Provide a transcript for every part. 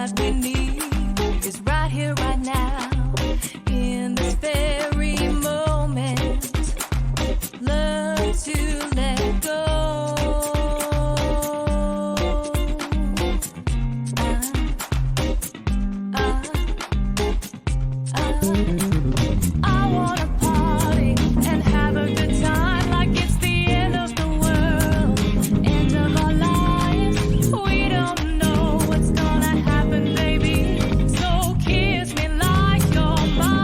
that we need is right here, right now, in this very moment. Learn to let go. I wanna party and have a good time like it's the end of the world, end of our lives. We don't know what's gonna happen, baby. So kiss me like you're mine.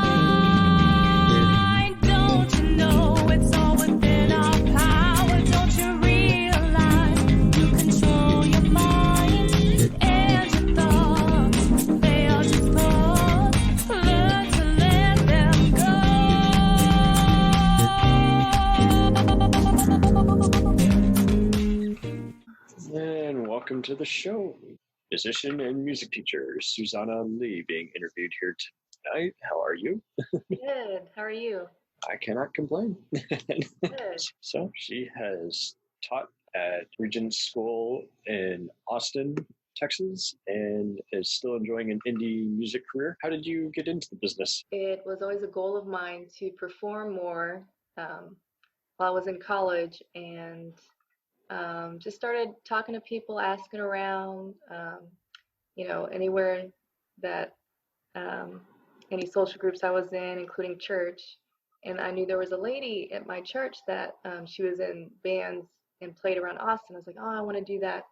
Don't you know it's all within our power? Don't you realize you control your mind and your thoughts? They are just thoughts. Learn to let them go. And welcome to the show. Musician and music teacher Susanna Lee being interviewed here tonight. How are you? Good. How are you? I cannot complain. Good. So she has taught at Regent School in Austin, Texas, and is still enjoying an indie music career. How did you get into the business? It was always a goal of mine to perform more while I was in college, and just started talking to people, asking around, anywhere that any social groups I was in, including church. And I knew there was a lady at my church that she was in bands and played around Austin. I was like, oh, I want to do that.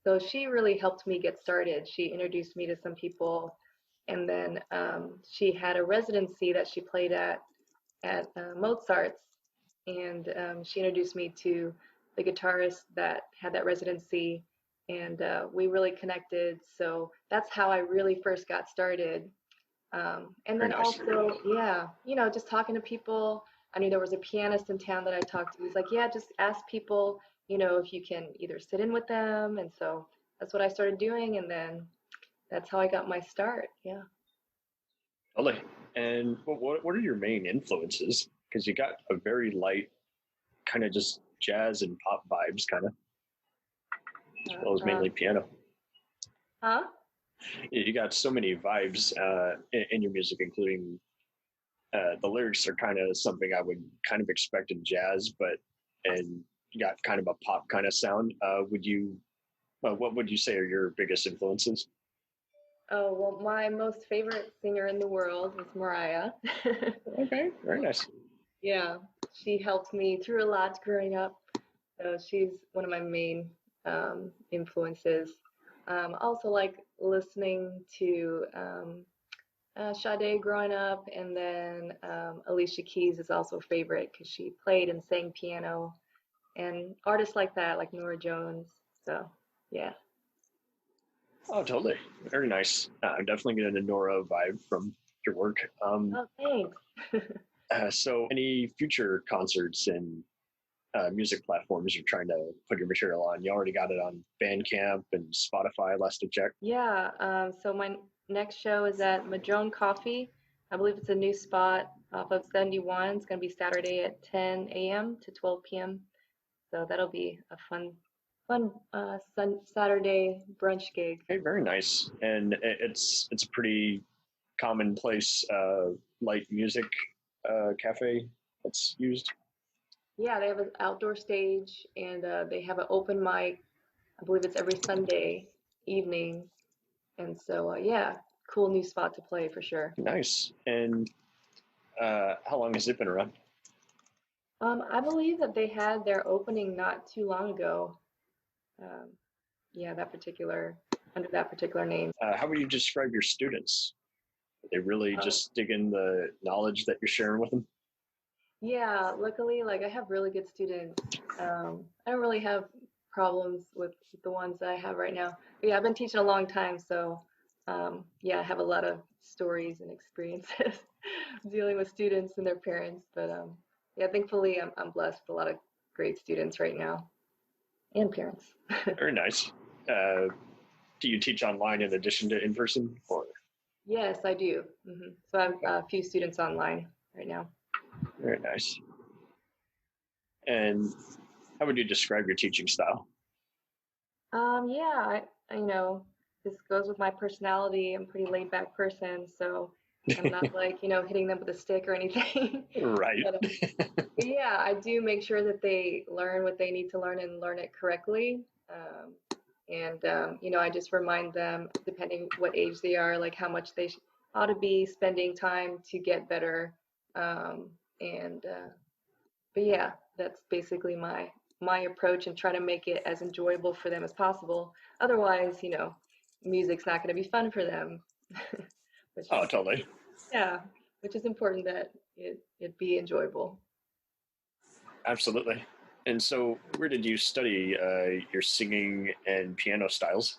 So she really helped me get started. She introduced me to some people, and then she had a residency that she played at Mozart's, and she introduced me to the guitarist that had that residency, and we really connected. So that's how I really first got started. And then Very nice. also, just talking to people. I knew there was a pianist in town that I talked to. He was like, yeah, just ask people, if you can either sit in with them. And so that's what I started doing. And then that's how I got my start. Yeah. Totally. And what are your main influences? Because you got a very light, kind of just jazz and pop vibes, kind of, as well as mainly piano. Huh? You got so many vibes in your music, including the lyrics are kind of something I would kind of expect in jazz, and you got kind of a pop kind of sound. What would you say are your biggest influences? Oh, well, my most favorite singer in the world is Mariah. Okay, very nice. Yeah, she helped me through a lot growing up. So she's one of my main influences. Also like listening to Sade growing up, and then Alicia Keys is also a favorite because she played and sang piano, and artists like that, like Norah Jones. So, yeah. Oh, totally. Very nice. I'm definitely getting a Nora vibe from your work. Oh, thanks. So any future concerts and music platforms you're trying to put your material on? You already got it on Bandcamp and Spotify, last I checked. Yeah, so my next show is at Madrone Coffee. I believe it's a new spot off of 71. It's going to be Saturday at 10 a.m. to 12 p.m. So that'll be a fun Saturday brunch gig. Okay, very nice. And it's a pretty commonplace light music cafe that's used. Yeah, they have an outdoor stage, and they have an open mic. I believe it's every Sunday evening. And so, cool new spot to play for sure. Nice. And how long has it been around? I believe that they had their opening not too long ago. Under that particular name. How would you describe your students? Are they really just digging the knowledge that you're sharing with them? Yeah, luckily, like I have really good students. I don't really have problems with the ones that I have right now. But yeah, I've been teaching a long time, so I have a lot of stories and experiences dealing with students and their parents. But thankfully, I'm blessed with a lot of great students right now, and parents. Very nice. Do you teach online in addition to in person, or? Yes, I do. So I have a few students online right now. Very nice. And how would you describe your teaching style? I this goes with my personality. I'm a pretty laid back person, so I'm not like, hitting them with a stick or anything. Right. But yeah, I do make sure that they learn what they need to learn and learn it correctly. I just remind them, depending what age they are, like how much they ought to be spending time to get better. But yeah, that's basically my approach, and try to make it as enjoyable for them as possible. Otherwise, music's not going to be fun for them. which Oh, is, totally. yeah, which is important that it be enjoyable. Absolutely. And so, where did you study your singing and piano styles?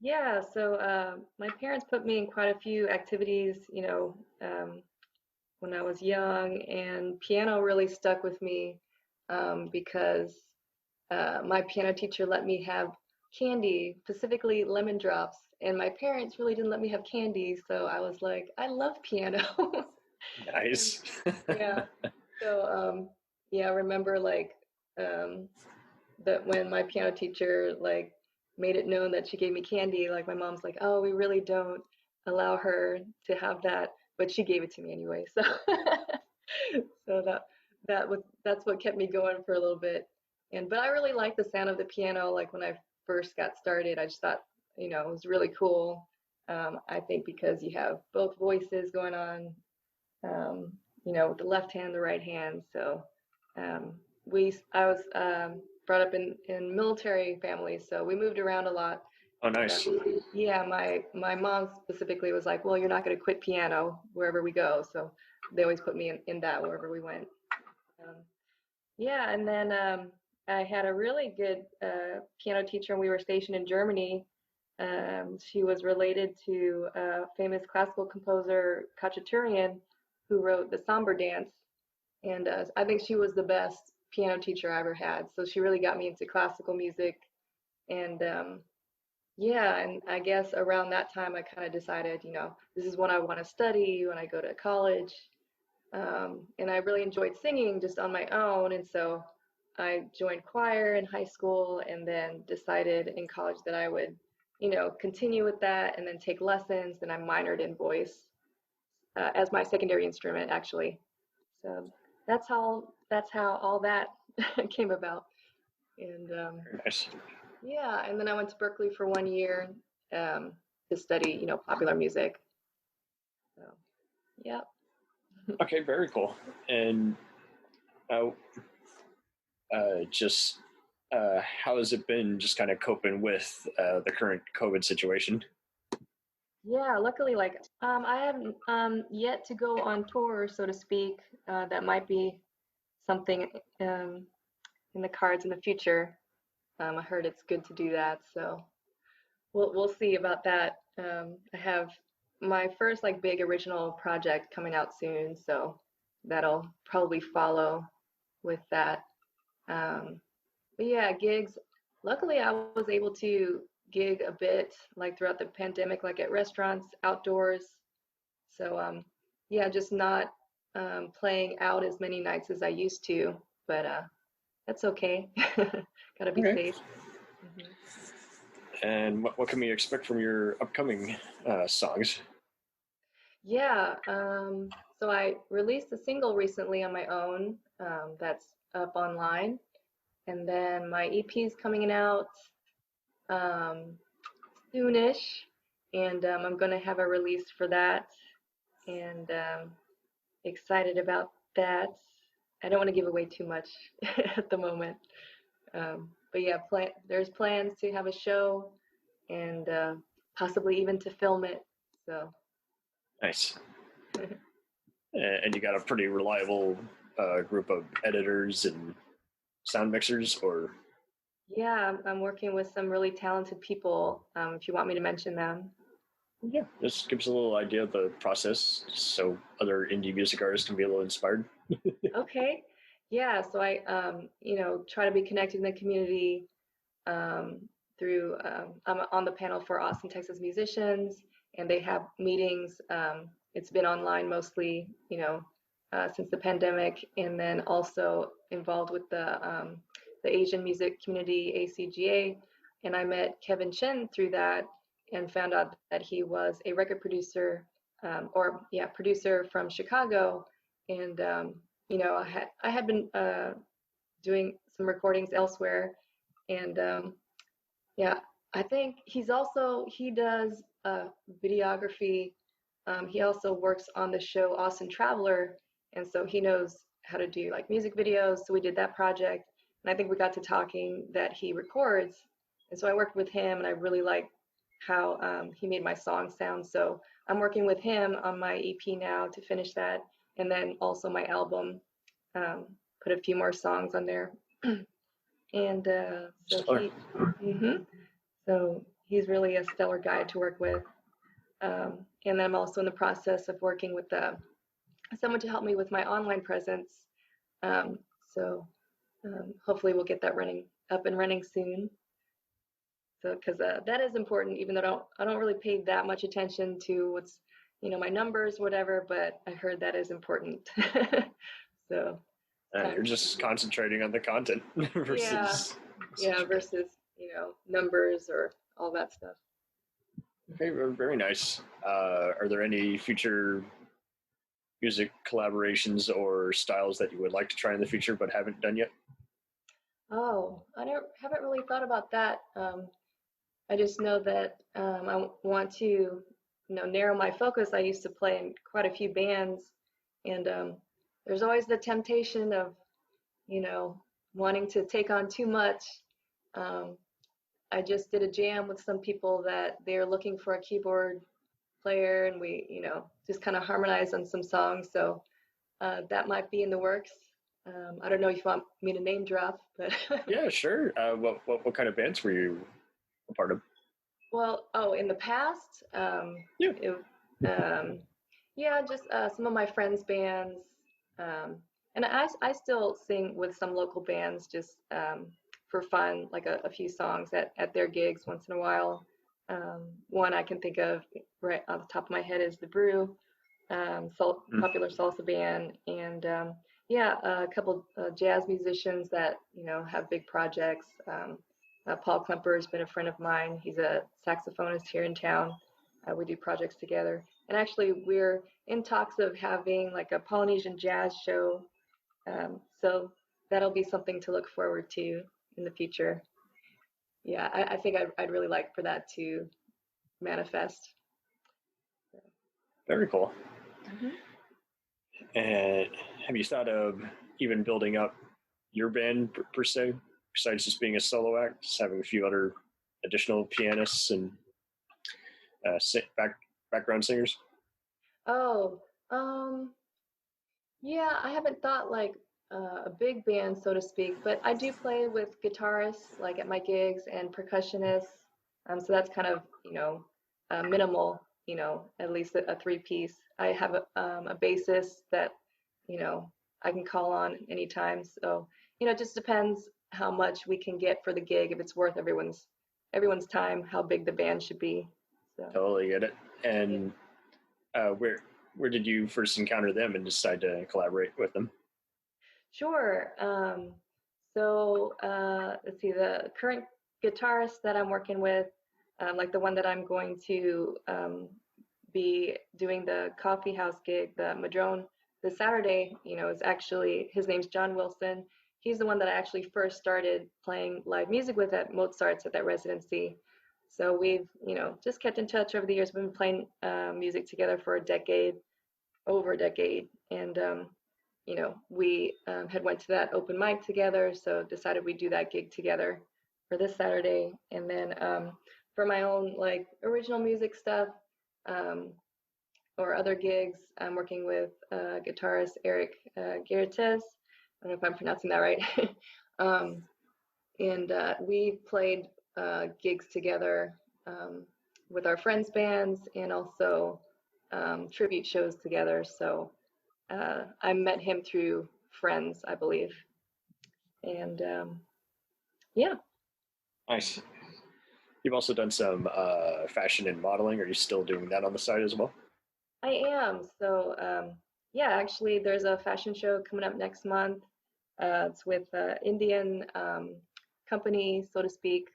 Yeah, so my parents put me in quite a few activities, when I was young, and piano really stuck with me because my piano teacher let me have candy, specifically lemon drops, and my parents really didn't let me have candy, so I was like, I love piano. And Nice. yeah, so yeah, I remember like that when my piano teacher like made it known that she gave me candy, like my mom's like, oh, we really don't allow her to have that, but she gave it to me anyway. So so that's what kept me going for a little bit. But I really like the sound of the piano. Like when I first got started, I just thought, it was really cool. I think because you have both voices going on, with the left hand, the right hand. So um, I was brought up in military families, so we moved around a lot. Oh, nice. Yeah, my mom specifically was like, well, you're not going to quit piano wherever we go. So they always put me in that wherever we went. Um, yeah, and then I had a really good piano teacher when we were stationed in Germany. She was related to famous classical composer Khachaturian, who wrote the Samber Dance. And I think she was the best piano teacher I ever had. So she really got me into classical music. And yeah, and I guess around that time, I kind of decided, this is what I want to study when I go to college. And I really enjoyed singing just on my own. And so I joined choir in high school, and then decided in college that I would, continue with that and then take lessons. And I minored in voice as my secondary instrument, actually. So that's how all that came about. And Nice. yeah, and then I went to Berkeley for 1 year um, to study, popular music. So yeah. Okay, very cool. And uh, just how has it been just kind of coping with the current COVID situation? Yeah, luckily, like, I haven't yet to go on tour, so to speak. That might be something in the cards in the future. I heard it's good to do that, so we'll see about that. I have my first like big original project coming out soon, so that'll probably follow with that. Um, but yeah, gigs. Luckily, I was able to gig a bit like throughout the pandemic, like at restaurants, outdoors. So yeah, just not playing out as many nights as I used to, but that's okay. Gotta be Okay. safe. Mhm. And what can we expect from your upcoming songs? Yeah, so I released a single recently on my own that's up online, and then my EP is coming out um, soonish, and I'm gonna have a release for that, and excited about that. I don't want to give away too much at the moment, but yeah, there's plans to have a show and possibly even to film it. So. Nice. And you got a pretty reliable group of editors and sound mixers, or? Yeah, I'm working with some really talented people. If you want me to mention them. Yeah, just give us a little idea of the process so other indie music artists can be a little inspired. Okay. Yeah, so I, try to be connected in the community through, I'm on the panel for Austin, Texas musicians, and they have meetings. It's been online mostly, since the pandemic, and then also involved with the Asian music community, ACGA. and I met Kevin Chen through that and found out that he was a record producer, producer from Chicago. And, I had been doing some recordings elsewhere. And I think he does videography. He also works on the show Austin Traveler. And so he knows how to do like music videos. So we did that project. And I think we got to talking that he records. And so I worked with him, and I really like how he made my song sound. So I'm working with him on my EP now to finish that. And then also my album, put a few more songs on there. And so he's really a stellar guy to work with. And then I'm also in the process of working with someone to help me with my online presence. Hopefully we'll get that up and running soon. So, because that is important, even though I don't really pay that much attention to what's, my numbers, whatever, but I heard that is important. So. You're just concentrating on the content versus. Versus, numbers or all that stuff. Okay, very nice. Are there any future music collaborations or styles that you would like to try in the future but haven't done yet? Oh, I haven't really thought about that. I just know that I want to, narrow my focus. I used to play in quite a few bands, and there's always the temptation of, wanting to take on too much. I just did a jam with some people that they're looking for a keyboard player, and we, just kind of harmonized on some songs. So that might be in the works. I don't know if you want me to name drop, but yeah, sure. What kind of bands were you a part of? Well, in the past, just some of my friends' bands, and I still sing with some local bands just for fun, like a few songs at their gigs once in a while. One I can think of right off the top of my head is The Brew, popular salsa band, and a couple jazz musicians that have big projects. Paul Klemper has been a friend of mine. He's a saxophonist here in town. We do projects together, and actually we're in talks of having like a Polynesian jazz show. So that'll be something to look forward to in the future. Yeah, I think I'd really like for that to manifest. Very cool. Mm-hmm. And have you thought of even building up your band per se, besides just being a solo act, just having a few other additional pianists and background singers? I haven't thought like a big band, so to speak, but I do play with guitarists like at my gigs and percussionists. So that's kind of, minimal, at least a three-piece. I have a bassist that, I can call on anytime. So, it just depends how much we can get for the gig, if it's worth everyone's time, how big the band should be. So. Totally get it. And where did you first encounter them and decide to collaborate with them? Sure. Let's see, the current guitarist that I'm working with, like the one that I'm going to be doing the coffee house gig, the Madrone, this Saturday, is actually, his name's John Wilson. He's the one that I actually first started playing live music with at Mozart's at that residency. So we've, just kept in touch over the years. We've been playing music together for over a decade. And, we had went to that open mic together, so decided we'd do that gig together for this Saturday. And then for my own, like, original music stuff or other gigs, I'm working with guitarist Eric Gertes. I don't know if I'm pronouncing that right. And we played gigs together with our friends' bands and also tribute shows together. So I met him through friends, I believe. And yeah. Nice. You've also done some fashion and modeling. Are you still doing that on the side as well? I am. So actually there's a fashion show coming up next month. It's with Indian company, so to speak.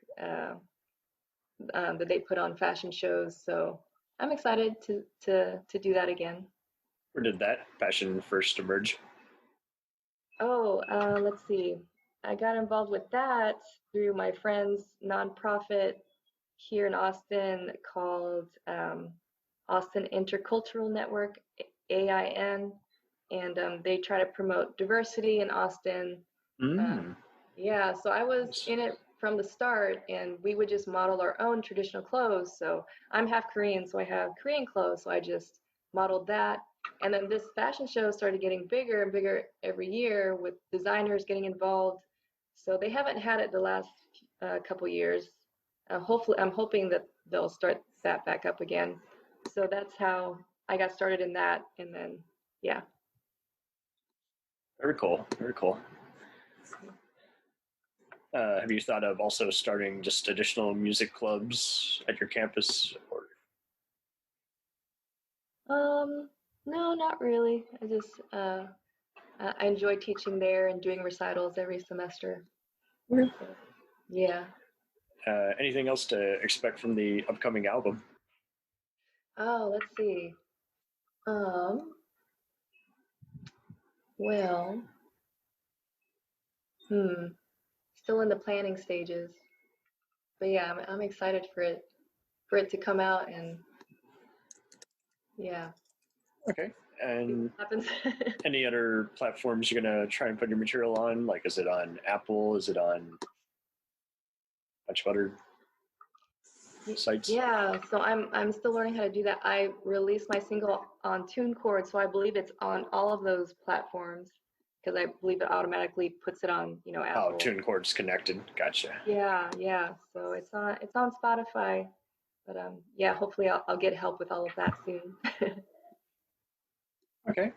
that they put on fashion shows. So I'm excited to do that again. Where did that passion first emerge? Oh, let's see. I got involved with that through my friend's nonprofit here in Austin called Austin Intercultural Network, AIN, and they try to promote diversity in Austin. Yeah, so I was in it from the start, and we would just model our own traditional clothes. So I'm half Korean, so I have Korean clothes, so I just modeled that. And then this fashion show started getting bigger and bigger every year with designers getting involved. So they haven't had it the last couple years. Hopefully, I'm hoping that they'll start that back up again. So that's how I got started in that, and then yeah. Very cool. Very cool. Have you thought of also starting just additional music clubs at your campus? Or... No, not really. I just I enjoy teaching there and doing recitals every semester. So, yeah. Anything else to expect from the upcoming album? Oh, let's see. Well, still in the planning stages. But yeah, I'm excited for it to come out, and yeah. Okay. And Happens. any other platforms you're gonna try and put your material on? Like, is it on Apple? Is it on a bunch of other sites? Yeah, so I'm still learning how to do that. I released my single on TuneCore, so I believe it's on all of those platforms because I believe it automatically puts it on, Apple. Oh, TuneCore's connected. Gotcha. Yeah. So it's on Spotify, but yeah, hopefully I'll get help with all of that soon. Okay.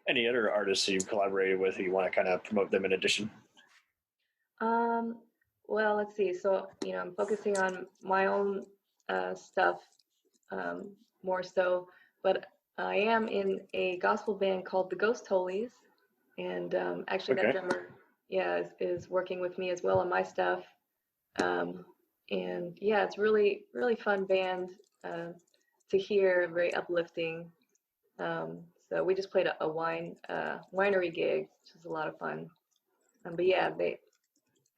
Any other artists you've collaborated with who you want to kind of promote them in addition? Well, let's see. So, I'm focusing on my own stuff more so, but I am in a gospel band called the Ghost Holies, and actually that drummer, is working with me as well on my stuff. And yeah, it's really, really fun band to hear, very uplifting. So we just played a winery gig, which was a lot of fun. But yeah,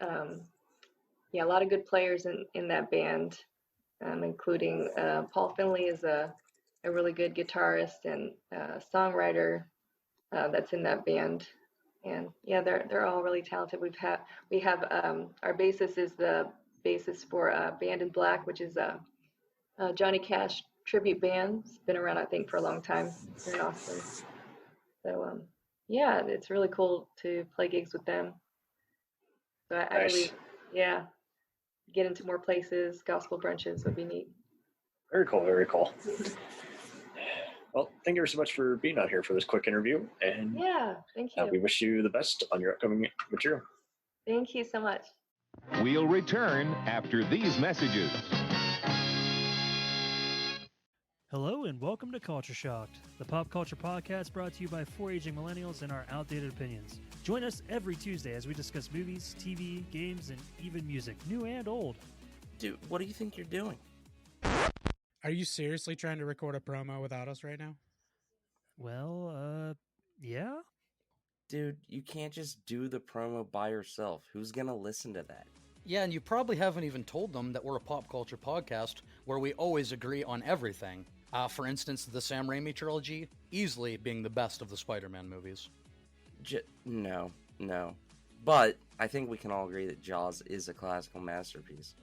a lot of good players in that band, including Paul Finley is a really good guitarist and songwriter that's in that band. And yeah, they're all really talented. We have our bassist is the bassist for Band in Black, which is a Johnny Cash tribute band. It's been around, I think, for a long time here in Austin. So yeah, it's really cool to play gigs with them. So I believe, get into more places. Gospel brunches would be neat. Very cool. Very cool. Well, thank you so much for being on here for this quick interview. And yeah, thank you. We wish you the best on your upcoming material. Thank you so much. We'll return after these messages. Hello and welcome to Culture Shocked, the pop culture podcast brought to you by four aging millennials and our outdated opinions. Join us every Tuesday as we discuss movies, TV, games, and even music, new and old. Dude, what do you think you're doing? Are you seriously trying to record a promo without us right now? Well, yeah? Dude, you can't just do the promo by yourself. Who's gonna listen to that? Yeah, and you probably haven't even told them that we're a pop culture podcast where we always agree on everything. For instance, the Sam Raimi trilogy, easily being the best of the Spider-Man movies. No. But I think we can all agree that Jaws is a classical masterpiece.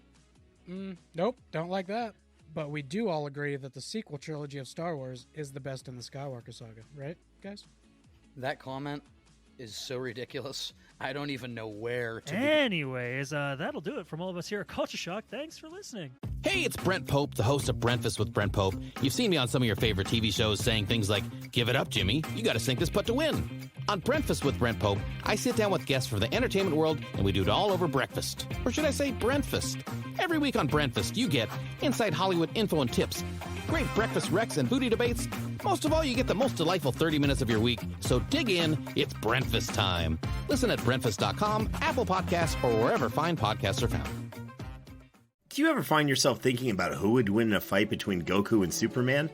Nope, don't like that. But we do all agree that the sequel trilogy of Star Wars is the best in the Skywalker saga, right, guys? That comment is so ridiculous. I don't even know where to begin. Anyways, that'll do it from all of us here at Culture Shock. Thanks for listening. Hey, it's Brent Pope, the host of Breakfast with Brent Pope. You've seen me on some of your favorite TV shows saying things like, "Give it up, Jimmy. You got to sink this putt to win." On Breakfast with Brent Pope, I sit down with guests from the entertainment world, and we do it all over breakfast. Or should I say Brentfast? Every week on Brentfast, you get inside Hollywood info and tips, great breakfast recs and booty debates. Most of all, you get the most delightful 30 minutes of your week. So dig in. It's Brentfast time. Listen at Brentfast.com, Apple Podcasts, or wherever fine podcasts are found. Do you ever find yourself thinking about who would win in a fight between Goku and Superman?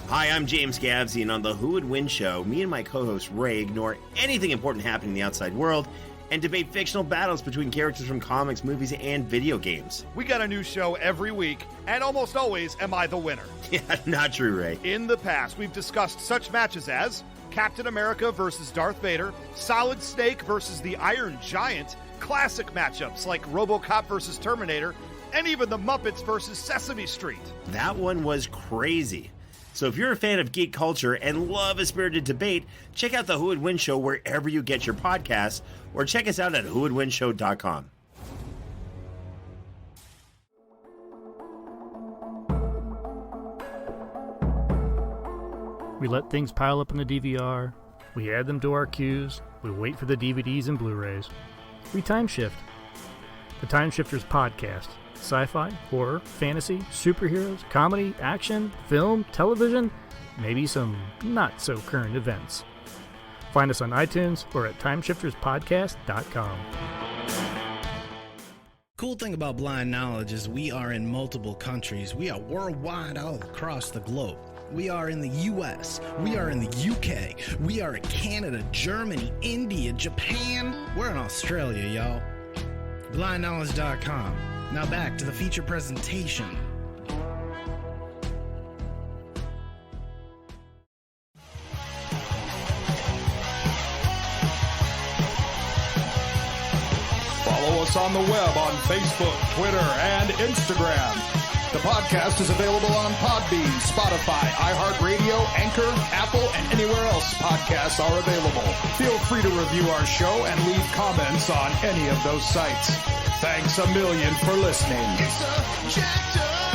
Hi, I'm James Gavsey, and on the Who Would Win show, me and my co-host Ray ignore anything important happening in the outside world and debate fictional battles between characters from comics, movies, and video games. We got a new show every week, and almost always am I the winner. Yeah, not true, Ray. In the past, we've discussed such matches as Captain America versus Darth Vader, Solid Snake versus the Iron Giant, classic matchups like RoboCop versus Terminator, and even the Muppets versus Sesame Street. That one was crazy. So if you're a fan of geek culture and love a spirited debate, check out the Who Would Win show wherever you get your podcasts, or check us out at whowouldwinshow.com. We let things pile up in the DVR. We add them to our queues. We wait for the DVDs and Blu-rays. We time shift. The Time Shifters Podcast. Sci-fi, horror, fantasy, superheroes, comedy, action, film, television, maybe some not-so-current events. Find us on iTunes or at timeshifterspodcast.com. Cool thing about Blind Knowledge is we are in multiple countries. We are worldwide all across the globe. We are in the US, we are in the UK, we are in Canada, Germany, India, Japan. We're in Australia, y'all. BlindKnowledge.com. Now back to the feature presentation. Follow us on the web on Facebook, Twitter, and Instagram. The podcast is available on Podbean, Spotify, iHeartRadio, Anchor, Apple, and anywhere else podcasts are available. Feel free to review our show and leave comments on any of those sites. Thanks a million for listening. It's a jacked up